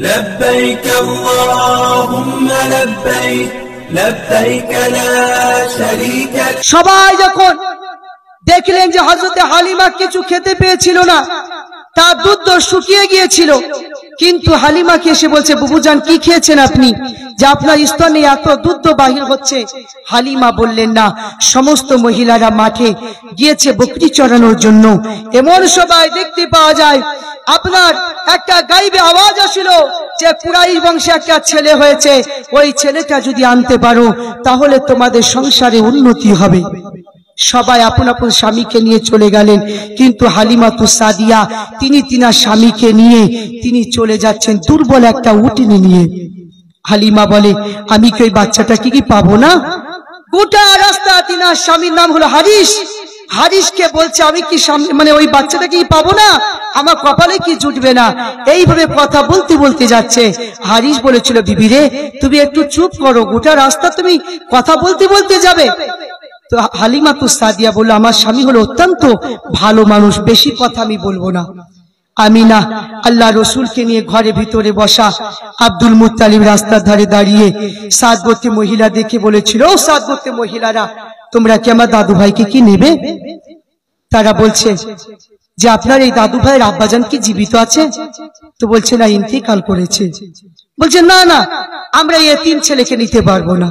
لبيك اللهم لبيك لبيك لا شريك لك। সবাই যখন দেখলেন যে হযরতে হালিমা কিছু খেতে পেয়েছিল না, তার দুধ শুকিয়ে গিয়েছিল, কিন্তু হালিমাকে এসে বলছে, বুবুজান কি খেয়েছেন আপনি যে আপনার স্তনে এত দুধ বাহির হচ্ছে? হালিমা বললেন, না, সমস্ত মহিলারা মাঠে গিয়েছে বকরি চড়ানোর জন্য। এমন সবাই দেখতে পাওয়া যায়। আপনার একটা গাইবে আওয়াজ আসিল যে কুরাইশ বংশে একটা ছেলে হয়েছে, ওই ছেলেটা যদি আনতে পারো তাহলে তোমাদের সংসারে উন্নতি হবে। সবাই আপন আপন স্বামীকে নিয়ে চলে গেলেন, কিন্তু হালিমাতুস সাদিয়া তিনি তিনার স্বামীকে নিয়ে তিনি চলে যাচ্ছেন দুর্বল একটা উটনি নিয়ে। হালিমা বলে, আমি কি ওই বাচ্চাটাকে কি পাবো না? গোটা রাস্তা তিনার স্বামীর নাম হলো হারিস, হারিসকে বলছে, আমি কি মানে ওই বাচ্চাটাকে পাবো না? আমার কপালে কি জুটবে না? এইভাবে কথা বলতে বলতে যাচ্ছে। হারিস বলেছিল, বিবি রে, তুমি একটু চুপ করো, গোটা রাস্তা তুমি কথা বলতে বলতে যাবে? তো হালিমাতুস সাদিয়া বলল, আমার স্বামী হলো অত্যন্ত ভালো মানুষ, বেশি কথা আমি বলবো না। আমিনা আল্লাহ রসুলকে নিয়ে ঘরে ভিতরে বসা। আব্দুল মুত্তালিব রাস্তার ধারে দাঁড়িয়ে সাদগোত্রী মহিলা দেখে বলেছিল, ও সাদগোত্রী মহিলারা, তোমরা কি আমার দাদু ভাইকে কি নেবে? তারা বলছে যে আপনার এই দাদু ভাইয়ের আব্বাজান কি জীবিত আছে? তো বলছে, না, ইন্তেকাল করেছে। বলছে, না না, আমরা এই তিন ছেলেকে নিতে পারবো না।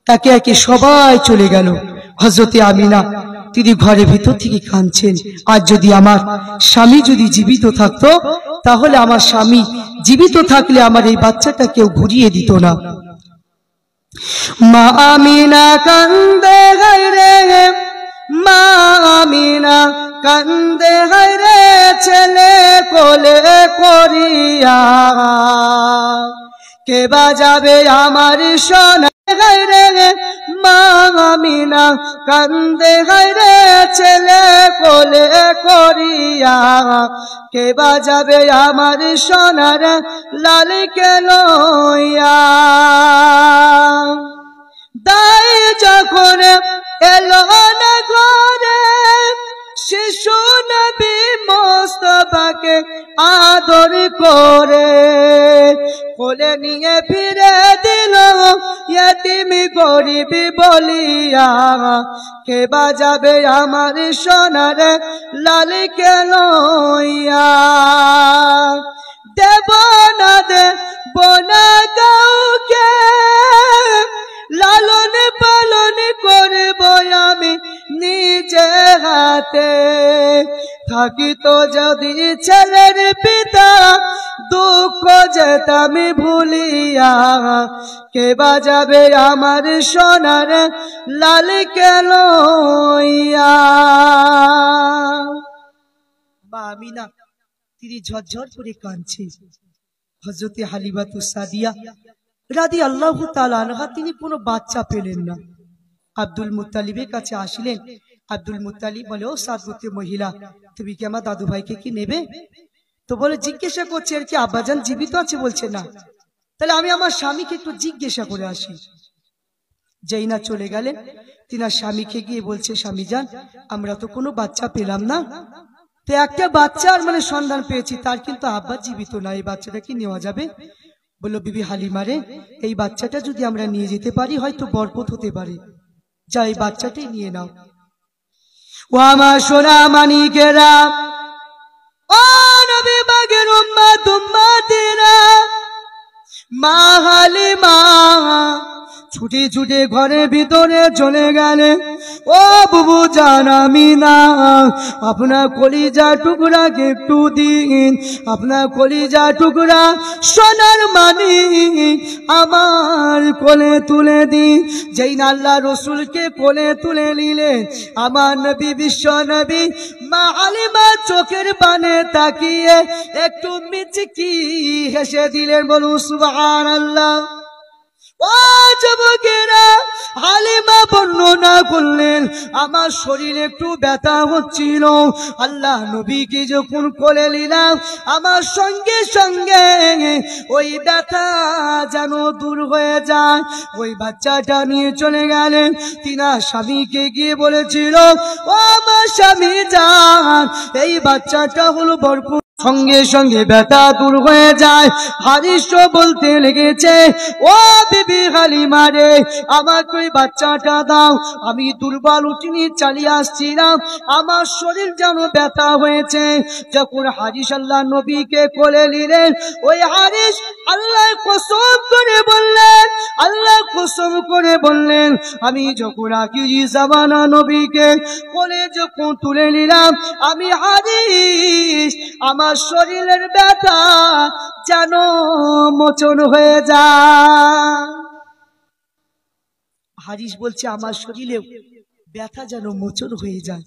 একে একে সবাই চলে গেল। হযরতে আমিনা তিনি ঘরে ভিতর থেকে কাঁদছেন, আর যদি আমার স্বামী যদি জীবিত থাকতো, তাহলে আমার স্বামী জীবিত থাকলে আমার এই বাচ্চাটা কেউ ঘুরিয়ে দিত না। মা আমিনা কান্দে গায়রে, মা আমিনা কান্দে গায়রে, ছেলে কোলে করিয়া, কে বাজাবে আমার সোনা গায়রে, মা আমিনা কান্দে গায়রে, ছেলে কোলে করিয়া, কে বাজাবে আমার সোনার লালকে লইয়া। দাই যখন এলো না ঘরে, শিশু নবী মুস্তাফাকে আদর করে কোলে নিয়ে ফিরে দিল ইয়তিম গরিব বলিয়া, কে বাজাবে আমার সোনার লালকে লইয়া। দেব না দেব না কাউকে, লালন পালন করব আমি নিজে হাতে, থাকিত যদি ছেলের পিতা, দুঃখ যেতাম ভুলিয়া, কে বাজাবে আমার সোনার লালকে লইয়া। মা আমিনা তিনি ঝরঝর করে কাঁদছে। হযরতে হালিমাতুস সাদিয়া রাদিয়াল্লাহু তাআলা আনহা তিনি কোনো বাচ্চা পেলেন না। আব্দুল মুত্তালিবের কাছে আসলেন। আব্দুল মুত্তালিব বলে, ও সাদগোত্রী মহিলা, তুমি কি আমার দাদু ভাইকে কি নেবে? তো বলে, জিজ্ঞাসা করছে আর কি আব্বাজান জীবিত আছে? বলছে, না। তাহলে আমি আমার স্বামীকে একটু জিজ্ঞাসা করে আসি। যেই না চলে গেলেন, তিনার স্বামীকে গিয়ে বলছে, স্বামী যান, আমরা তো কোনো বাচ্চা পেলাম না, তো একটা বাচ্চার মানে সন্ধান পেয়েছি, তার কিন্তু আব্বা জীবিত না, এই বাচ্চাটা কি নেওয়া যাবে? বললো, বিবি হালিমারে, এই বাচ্চাটা যদি আমরা নিয়ে যেতে পারি হয়তো বরকত হতে পারে, যা এই বাচ্চাটাই নিয়ে নাও। ও আমার সোনা মানিকেরা, ও নবী পাকের উম্মত উম্মতিরা, মা হালিমা ছুটে ছুটে ঘরের ভিতরে চলে গেলে, ও বুবু জান আমিনা, আপনার কলিজা টুকরাকে একটু দিন, আপনার কলিজা টুকরা সোনার মানিক আমার কোলে তুলে দিন। যেই না আল্লাহ রসুলকে কোলে তুলে নিলে, আমার নবী বিশ্ব নবী মা হালিমা চোখের পানে তাকিয়ে একটু মিচকি হেসে দিলেন। বলুন সুবহানাল্লাহ। ও যুবকেরা, হালিমা বর্ণনা করলেন, আমার শরীরে একটু ব্যথা হচ্ছিল, আল্লাহ নবীকে যখন কোলে নিলাম, আমার সঙ্গে সঙ্গে ওই ব্যথা যেন দূর হয়ে যায়। ওই বাচ্চাটা নিয়ে চলে গেলেন। তিনার স্বামীকে গিয়ে বলেছিল, ও আমার স্বামী যান, এই বাচ্চাটা হলো বরকত। সঙ্গে সঙ্গে ব্যথা দূর হয়ে যায়। হারিস বলতে লেগেছে, ও বিবি হালিমা রে, আমাকে ওই বাচ্চাটা দাও, আমি দুর্বল উঠিনি চালিয়ে আসছিলাম, আমার শরীর যেন ব্যথা হয়েছে। যখন হারিস আল্লাহ নবীকে কোলে নিলেন, ওই হারিস আল্লাহ কসম করে বললেন, আল্লাহ কসম করে বললেন, আমি যখন আখিরি জামানা নবীকে কোলে যখন তুলে নিলাম, আমি হারিস আমার শরীরের ব্যথা যেন মোচন হয়ে যায়। হারিস বলছে আমার শরীরে ব্যথা যেন মোচন হয়ে যায়।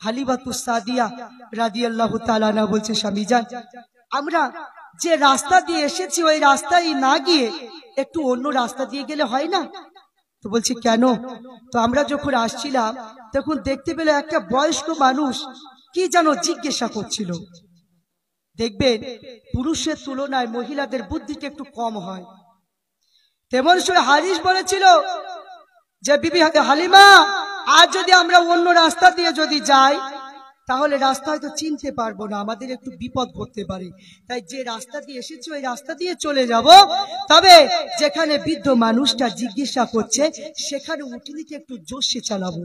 হালিমাতুস সাদিয়া রাদিয়াল্লাহু তাআলা আনহা বলছে, স্বামী যান, আমরা যে রাস্তা দিয়ে এসেছি ওই রাস্তায় না গিয়ে একটু অন্য রাস্তা দিয়ে গেলে হয় না? তো বলছে কেন? তো আমরা যখন আসছিলাম তখন দেখতে পেলে একটা বয়স্ক মানুষ কি যেন জিজ্ঞাসা করছিল। দেখবেন পুরুষের তুলনায় মহিলাদের বুদ্ধিটা একটু কম হয়। তেমন সময় হারিস বলেছিল যে বিবি হালিমা, আজ যদি আমরা অন্য রাস্তা দিয়ে যদি যাই তাহলে রাস্তা হয়তো চিনতে পারবো না, আমাদের একটু বিপদ ঘটতে পারে, তাই যে রাস্তা দিয়ে এসেছি ওই রাস্তা দিয়ে চলে যাব। তবে যেখানে বৃদ্ধ মানুষটা জিজ্ঞাসা করছে সেখানে উঠনিকে একটু জোশে চালাবো,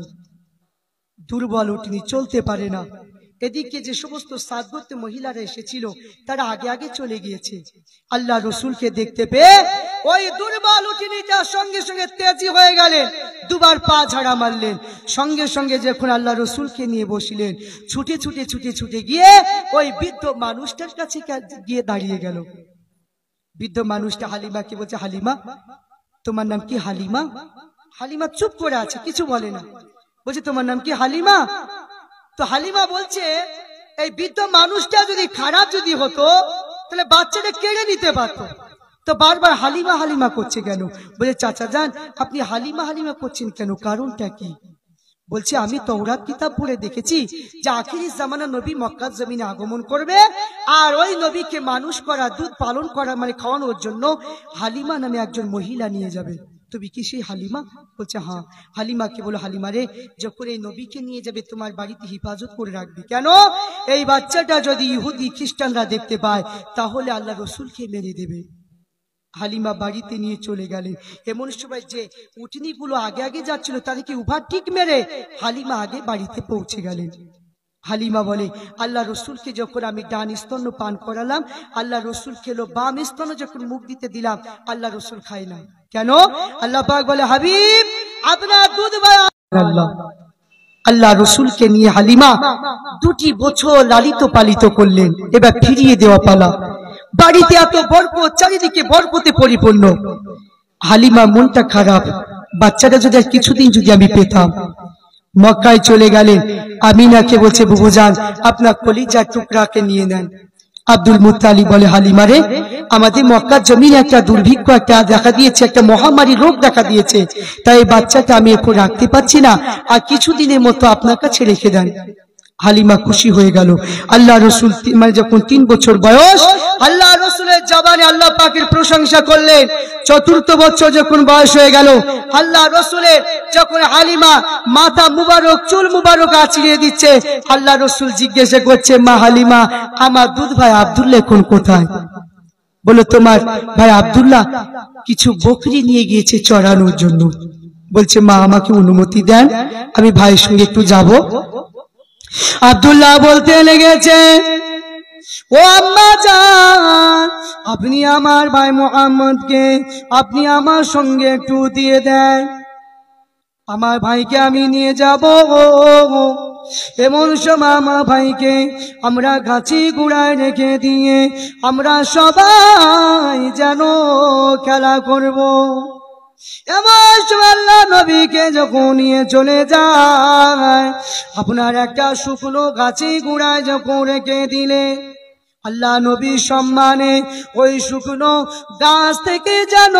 দুর্বল উঠনি চলতে পারে না। এদিকে যে সমস্ত সাদগত মহিলারা এসেছিল তারা আগে আগে চলে গিয়েছে। আল্লাহ রসুলকে দেখতে পেয়ে ওই দুর্বল উঠনিটা সঙ্গে সঙ্গে তেজি হয়ে গেলেন, দুবার পা ঝাড়া মারলেন, সঙ্গে সঙ্গে যখন আল্লাহ রসুলকে নিয়ে বসিলেন, ছুটে ছুটে ছুটে ছুটে গিয়ে ওই বৃদ্ধ মানুষটার কাছে গিয়ে দাঁড়িয়ে গেল। বৃদ্ধ মানুষটা হালিমাকে বলছে, হালিমা তোমার নাম কি? হালিমা। হালিমা চুপ করে আছে, কিছু বলে না। বলছে তোমার নাম কি? হালিমা। তো হালিমা বলছে, এই বৃদ্ধ মানুষটা যদি খারাপ যদি হতো তাহলে বাচ্চাটা কেড়ে নিতে পারতো, তো বারবার হালিমা হালিমা করছে কেন? বলে চাচা যান, আপনি হালিমা হালিমা করছেন কেন, কারণটা কি? বলছে আমি তওরাত কিতাব পড়ে দেখেছি যে আখিরি জামানা নবী মক্কার জমিনে আগমন করবে, আর ওই নবীকে মানুষ করা, দুধ পালন করা মানে খাওয়ানোর জন্য হালিমা নামে একজন মহিলা নিয়ে যাবে। তুমি কি সেই হালিমা? বলছে হ্যাঁ। হালিমাকে বলো, হালিমা রে, যখন এই নবীকে নিয়ে যাবে তোমার বাড়িতে হেফাজত করে রাখবে। কেন? এই বাচ্চাটা যদি ইহুদি খ্রিস্টানরা দেখতে পায় তাহলে আল্লাহ রসুলকে মেরে দেবে। হালিমা বাড়িতে নিয়ে চলে গেলেন। এমন সময় যে উটনিগুলো আগে আগে যাচ্ছিল তাদেরকে ওভারটেক মেরে হালিমা আগে বাড়িতে পৌঁছে গেলেন। হালিমা বলে, আল্লাহ রসুলকে যখন আমি ডান স্তন্য পান করালাম, আল্লাহ রসুল খেলো, বাম স্তন্য যখন মুখ দিতে দিলাম আল্লাহ রসুল খায় না। কেন? আল্লাহ পাক বলে, হাবিব আপনার দুধ আল্লাহ। আল্লাহ রসুলকে নিয়ে হালিমা 2 বছর লালিত পালিত করলেন। এবার ফিরিয়ে দেওয়া পালা। বাড়িতে এত বরকত, চারিদিকে বরকতে পরিপূর্ণ। হালিমা মনটা খারাপ, বাচ্চাটা যদি আর কিছুদিন যদি আমি পেতাম। মক্কায় চলে গেলেন। আমিনাকে বলছে, বুবুজান আপনার কলিজার টুকরাকে নিয়ে নেন। আব্দুল মুত্তালিব বলে, হালিমা রে, আমাদের মক্কার জমিনে একটা দুর্ভিক্ষ একটা দেখা দিয়েছে, একটা মহামারী রোগ দেখা দিয়েছে, তাই এই বাচ্চাকে আমি এখন রাখতে পারছি না, আর কিছুদিনের মতো আপনার কাছে রেখে দেন। হালিমা খুশি হয়ে গেল। আল্লাহ রসুল মানে যখন 3 বছর বয়স, আল্লাহ রসুলের জবানে আল্লাহ পাকের প্রশংসা করলেন। 4th বছর যখন বয়স হয়ে গেল, আল্লাহ রসুলের যখন হালিমা মাথা মুবারক, চুল মুবারক আঁচড়িয়ে দিচ্ছে, আল্লাহ রসুল জিজ্ঞাসা করছে, মা হালিমা, আমার দুধ ভাই আব্দুল্লাহ এখন কোথায়? বলে, তোমার ভাই আব্দুল্লাহ কিছু বকরি নিয়ে গিয়েছে চড়ানোর জন্য। বলছে, মা আমাকে অনুমতি দেন, আমি ভাইয়ের সঙ্গে একটু যাব। আব্দুল্লাহ বলতে লেগেছে, ও আম্মা জান, আপনি আমার ভাই মুহাম্মদকে আপনি আমার সঙ্গে একটু দিয়ে দেন, আমার ভাইকে আমি নিয়ে যাব। এমন সময় আমার ভাইকে আমরা গাছি গুড়ায় রেখে দিয়ে আমরা সবাই যেন খেলা করব। এমন সময় আল্লাহ নবীকে যখন নিয়ে চলে যায়, আপনার একটা শুকনো গাছি গুড়ায় যখন রেখে দিলে, আল্লাহ নবীর সম্মানে ওই শুকনো গাছ থেকে যেন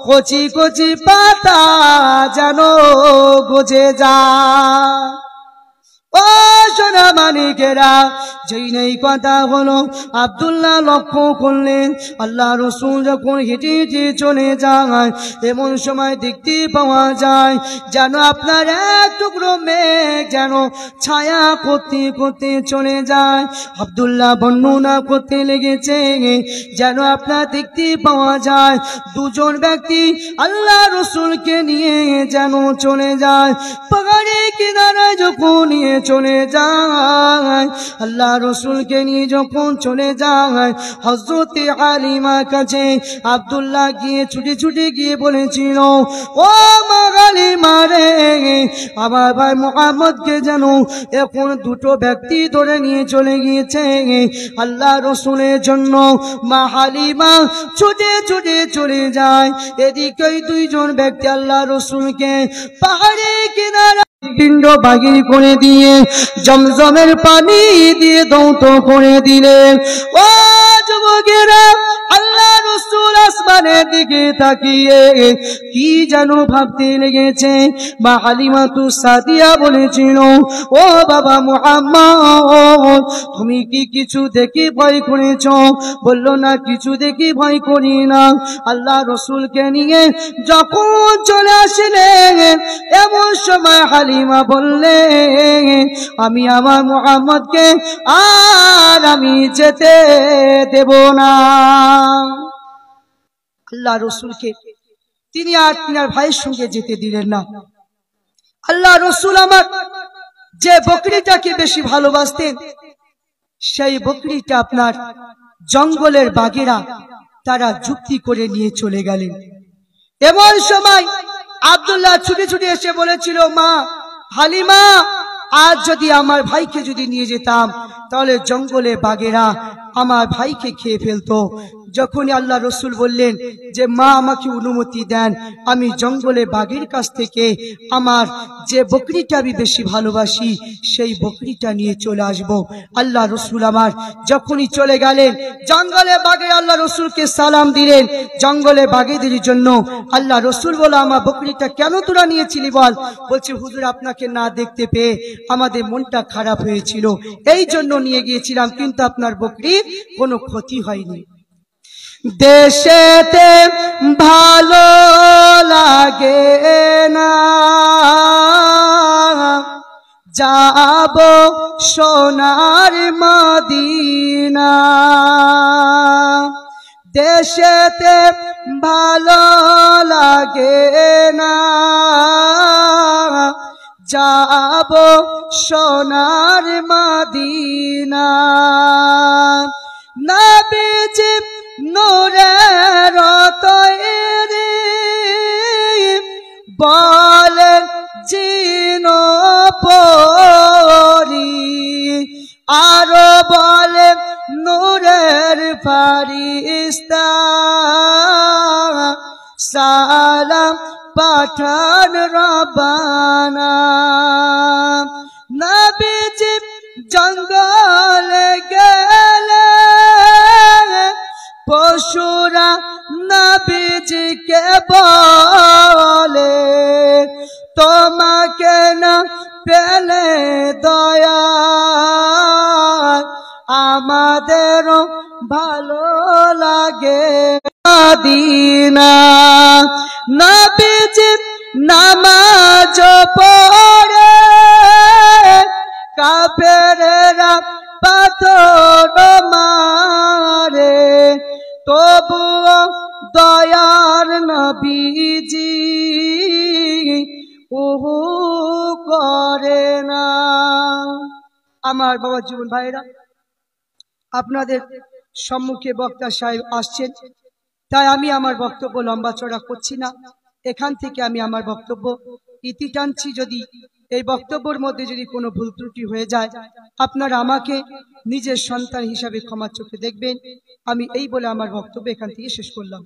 কচি কচি পাতা যেন গজে যায়। ও সোনা মানিকেরা, যেই নেই কথা হলো আব্দুল্লাহ লক্ষ্য করলেন আল্লাহ রসুল যখন হেঁটে হেঁটে চলে যায়, এমন সময় দেখতে পাওয়া যায় যেন আপনার এক টুকরো মেঘ যেন ছায়া করতে করতে চলে যায়। আব্দুল্লাহ বর্ণনা করতে লেগেছে যেন আপনার দেখতে পাওয়া যায় দুজন ব্যক্তি আল্লাহ রসুলকে নিয়ে যেন চলে যায়। পাহাড়ি কিনারায় যখন নিয়ে চলে যায়, আল্লাহ রসুলকে নিয়ে যখন চলে যায়, হযরত হালিমার কাছে আব্দুল্লাহ গিয়ে ছুটে ছুটে গিয়ে বলেছিল, ও মা হালিমা রে, আমার ভাই মুহাম্মদকে যেন এখন দুটো ব্যক্তি ধরে নিয়ে চলে গিয়েছে আল্লাহ রসুলের জন্য। মা হালিমা ছুটে ছুটে চলে যায়, এদিকে দুইজন ব্যক্তি আল্লাহ রসুলকে পাহাড়ি কিনারা পিণ্ড বাগির করে দিয়ে জমজমের পানি দিয়ে দৌত করে দিলেন। ও যুবকেরা, আল্লাহ রসুল আসমানের দিকে তাকিয়ে কি যেন ভাবতে লেগেছে। মা হালিমাতু সাদিয়া বলেছিল, ও বাবা মুহাম্মদ, তুমি কি কিছু দেখে ভয় করেছ? বলল, না, কিছু দেখে ভয় করি না। আল্লাহ রসুলকে নিয়ে যখন চলে আসলেন, এমন সময় হালিমা বললে, আমি আমার মুহাম্মদকে আর আমি যেতে দেব না। আল্লাহ রসুলকে তিনি আর তিনার ভাইয়ের সঙ্গে যেতে দিলেন না। আল্লাহ রসুল আমার যে বকরিটাকে বেশি ভালোবাসতেন, সেই বকরিটা আপনার জঙ্গলের বাঘেরা তারা যুক্তি করে নিয়ে চলে গেলেন। এমন সময় আব্দুল্লাহ ছুটে ছুটে এসে বলেছিল, মা হালিমা, আজ যদি আমার ভাইকে যদি নিয়ে যেতাম তাহলে জঙ্গলে বাঘেরা আমার ভাইকে খেয়ে ফেলতো। যখনই আল্লাহ রসুল বললেন যে মা আমাকে অনুমতি দেন, আমি জঙ্গলে বাঘের কাছ থেকে আমার যে বকরিটা আমি বেশি ভালোবাসি সেই বকরিটা নিয়ে চলে আসব। আল্লাহ রসুল আমার যখনই চলে গেলেন জঙ্গলে বাঘে, আল্লাহ রসুলকে সালাম দিলেন। জঙ্গলে বাঘেদের জন্য আল্লাহ রসুল বলে, আমার বকরিটা কেন তোরা নিয়েছিলি বল? বলছে, হুজুর, আপনাকে না দেখতে পেয়ে আমাদের মনটা খারাপ হয়েছিল, এই জন্য নিয়ে গিয়েছিলাম, কিন্তু আপনার বকরি কোনো ক্ষতি হয়নি। দেশেতে ভালো লাগে না, যাব সোনার মদিনা। দেশেতে ভালো লাগে না, যাব সোনার মদিনা। নবীজি নূরের তৈরি বলেন জিনো পরি, আরো বলে নূরের ফারিস্তা, সালাম পাঠান রব্বানা। নবীজি জঙ্গলে গেলে পশুরা নবীজিকে বলে, তোমাকে না পেলে দয়া আমাদেরও ভালো লাগে মদিনা। নবীজি নামাজ পড়ে কাফেরেরা পাথর মারে, তবুও দয়ার নবীজি ওহু করে না। আমার বাবা জীবন ভাইরা, আপনাদের সম্মুখে বক্তা সাহেব আসছেন, তাই আমি আমার বক্তব্য লম্বা চড়া করছি না। এখান থেকে আমি আমার বক্তব্য ইতি টানছি। যদি এই বক্তব্যের মধ্যে যদি কোনো ভুল ত্রুটি হয়ে যায়, আপনারা আমাকে নিজের সন্তান হিসাবে ক্ষমার চোখে দেখবেন। আমি এই বলে আমার বক্তব্য এখান থেকে শেষ করলাম।